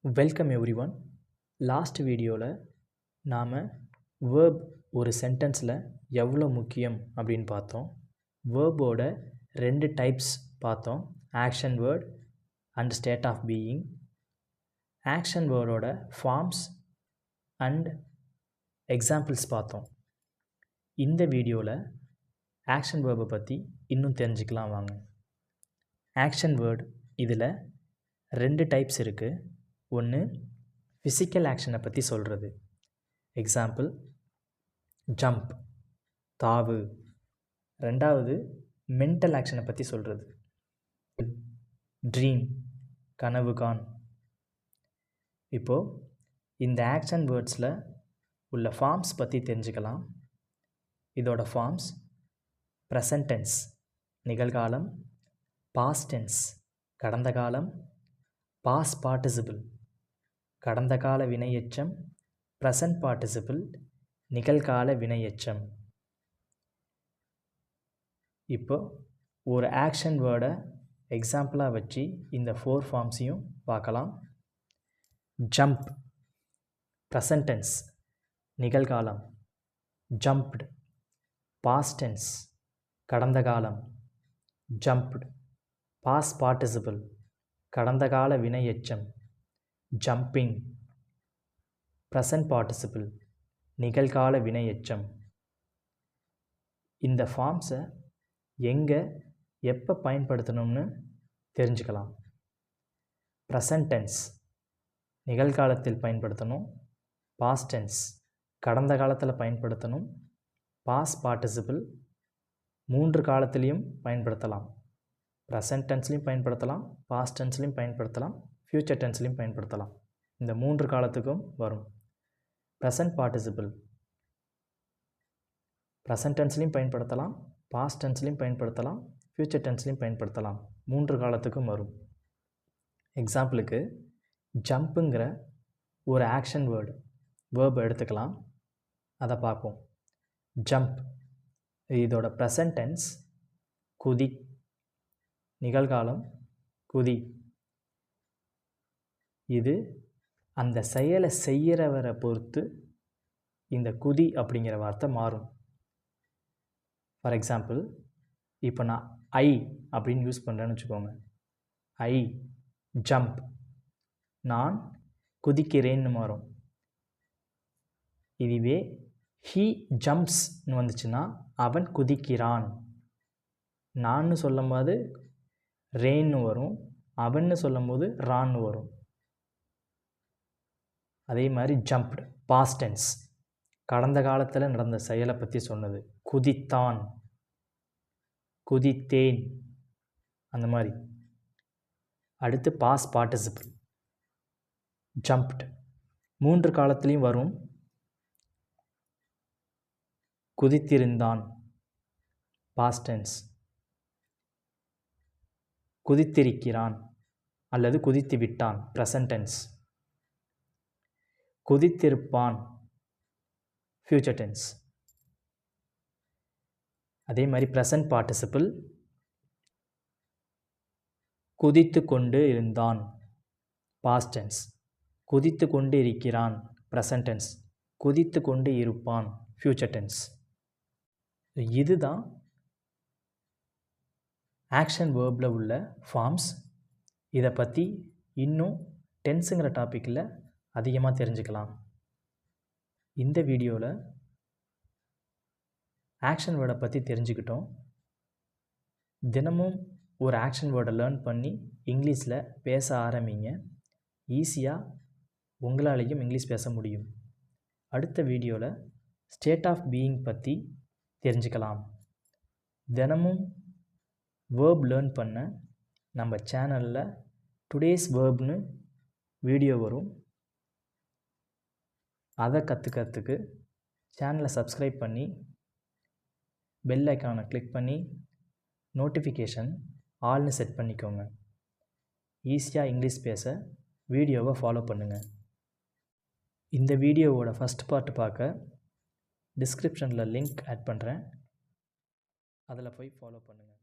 Welcome every one. Last வீடியோவில் நாம் verb ஒரு சென்டென்ஸில் எவ்வளோ முக்கியம் அப்படின்னு பார்த்தோம். வேர்போட 2 டைப்ஸ் பார்த்தோம், action word and state of being. Action வேர்டோட ஃபார்ம்ஸ் அண்ட் எக்ஸாம்பிள்ஸ் பார்த்தோம். இந்த வீடியோவில் ஆக்ஷன் வேர்பை பற்றி இன்னும் தெரிஞ்சுக்கலாம் வாங்க. ஆக்ஷன் வேர்ட் இதில் 2 டைப்ஸ் இருக்குது. ஒன்று ஃபிசிக்கல் ஆக்ஷனை பற்றி சொல்கிறது, எக்ஸாம்பிள் ஜம்ப், தாவு. ரெண்டாவது மென்டல் ஆக்ஷனை பற்றி சொல்கிறது, ட்ரீம், கனவு கான். இப்போது இந்த ஆக்ஷன் வேர்ட்ஸில் உள்ள ஃபார்ம்ஸ் பற்றி தெரிஞ்சுக்கலாம். இதோட ஃபார்ம்ஸ் ப்ரெசன்ட் டென்ஸ் நிகழ்காலம், பாஸ்ட் டென்ஸ் கடந்த காலம், பாஸ்ட் பார்ட்டிசிபிள் கடந்த கால வினையெச்சம், ப்ரெசன்ட் பார்ட்டிசிபிள் நிகழ்கால வினையெச்சம். இப்போ ஒரு ஆக்ஷன் வேர்டை எக்ஸாம்பிளாக வச்சு இந்த 4 ஃபார்ம்ஸையும் பார்க்கலாம். ஜம்ப் ப்ரெசன்ட் டென்ஸ் நிகழ்காலம், ஜம்ப்டு பாஸ்ட் டென்ஸ் கடந்த காலம், ஜம்ப்டு பாஸ்ட் பார்ட்டிசிபிள் கடந்த கால வினையெச்சம், ஜம்பிங் ப்ரெசன்ட் பார்ட்டிசிபிள் நிகழ்கால வினையெச்சம். இந்த ஃபார்ம்ஸை எங்கே எப்போ பயன்படுத்தணும்னு தெரிஞ்சுக்கலாம். ப்ரெசன்ட் டென்ஸ் நிகழ்காலத்தில் பயன்படுத்தணும், பாஸ்ட் டென்ஸ் கடந்த காலத்தில் பயன்படுத்தணும், பாஸ்ட் பார்ட்டிசிபிள் 3 காலத்துலேயும் பயன்படுத்தலாம். ப்ரெசன்ட் டென்ஸ்லையும் பயன்படுத்தலாம், பாஸ்ட் டென்ஸ்லையும் பயன்படுத்தலாம், ஃப்யூச்சர் டென்ஸ்லையும் பயன்படுத்தலாம். இந்த 3 காலத்துக்கும் வரும். ப்ரெசன்ட் பார்ட்டிசிபிள் ப்ரெசன்ட் டென்ஸ்லையும் பயன்படுத்தலாம், பாஸ்ட் டென்ஸ்லையும் பயன்படுத்தலாம், ஃப்யூச்சர் டென்ஸ்லையும் பயன்படுத்தலாம். 3 காலத்துக்கும் வரும். எக்ஸாம்பிளுக்கு ஜம்ப்புங்கிற ஒரு ஆக்ஷன் வேர்பை எடுத்துக்கலாம், அதை பார்ப்போம். ஜம்ப் இதோட ப்ரெசன்ட் டென்ஸ் குதி, நிகழ்காலம் குதி. இது அந்த செயலை செய்கிறவரை பொறுத்து இந்த குதி அப்படிங்கிற வார்த்தை மாறும். ஃபார் எக்ஸாம்பிள் இப்போ நான் ஐ அப்படின்னு யூஸ் பண்ணுறேன்னு வச்சுக்கோங்க. ஐ ஜம்ப், நான் குதிக்கிறேன்னு மாறும். இதுவே ஹீ ஜம்ப்ஸ்னு வந்துச்சுன்னா அவன் குதிக்கிறான். நான்னு சொல்லும் போது ரேன்னு வரும், அவன்னு சொல்லும் போது ரான்னு வரும். அதே மாதிரி ஜம்ப்டு பாஸ்ட் டென்ஸ் கடந்த காலத்தில் நடந்த செயலை பற்றி சொன்னது, குதித்தான், குதித்தேன், அந்த மாதிரி. அடுத்து பாஸ்ட் பார்ட்டிசிபிள் ஜம்ப்டு 3 காலத்துலேயும் வரும். குதித்திருந்தான் பாஸ்ட் டென்ஸ், குதித்திருக்கிறான் அல்லது குதித்து விட்டான் ப்ரெசன்ட் டென்ஸ், குதித்திருப்பான் ஃப்யூச்சர் டென்ஸ். அதே மாதிரி ப்ரெசன்ட் பார்ட்டிசிபிள் குதித்து கொண்டு இருந்தான் பாஸ்ட் டென்ஸ், குதித்து கொண்டு இருக்கிறான் ப்ரெசன்ட் டென்ஸ், குதித்து கொண்டு இருப்பான் ஃப்யூச்சர் டென்ஸ். இதுதான் ஆக்ஷன் வேர்பில் உள்ள ஃபார்ம்ஸ். இதை பற்றி இன்னும் டென்ஸுங்கிற டாப்பிக்கில் அதிகமாக தெரிஞ்சுக்கலாம். இந்த வீடியோவில் ஆக்ஷன் வேர்டை பற்றி தெரிஞ்சுக்கிட்டோம். தினமும் ஒரு ஆக்ஷன் வேர்டை லேர்ன் பண்ணி இங்கிலீஷில் பேச ஆரம்பிங்க. ஈஸியாக உங்களாலேயும் இங்கிலீஷ் பேச முடியும். அடுத்த வீடியோவில் ஸ்டேட் ஆஃப் பீயிங் பற்றி தெரிஞ்சுக்கலாம். தினமும் வேர்ப் லேர்ன் பண்ண நம்ம சேனலில் டுடேஸ் வேர்ப்னு வீடியோ வரும். அதை கற்றுக்கிறதுக்கு சேனலை சப்ஸ்கிரைப் பண்ணி பெல் ஐக்கானை கிளிக் பண்ணி நோட்டிஃபிகேஷன் ஆல்னு செட் பண்ணிக்கோங்க. ஈஸியாக இங்கிலீஷ் பேச வீடியோவை ஃபாலோ பண்ணுங்கள். இந்த வீடியோவோட ஃபஸ்ட் பார்ட் பார்க்க டிஸ்கிரிப்ஷனில் லிங்க் ஆட் பண்ணுறேன், அதில் போய் ஃபாலோ பண்ணுங்கள்.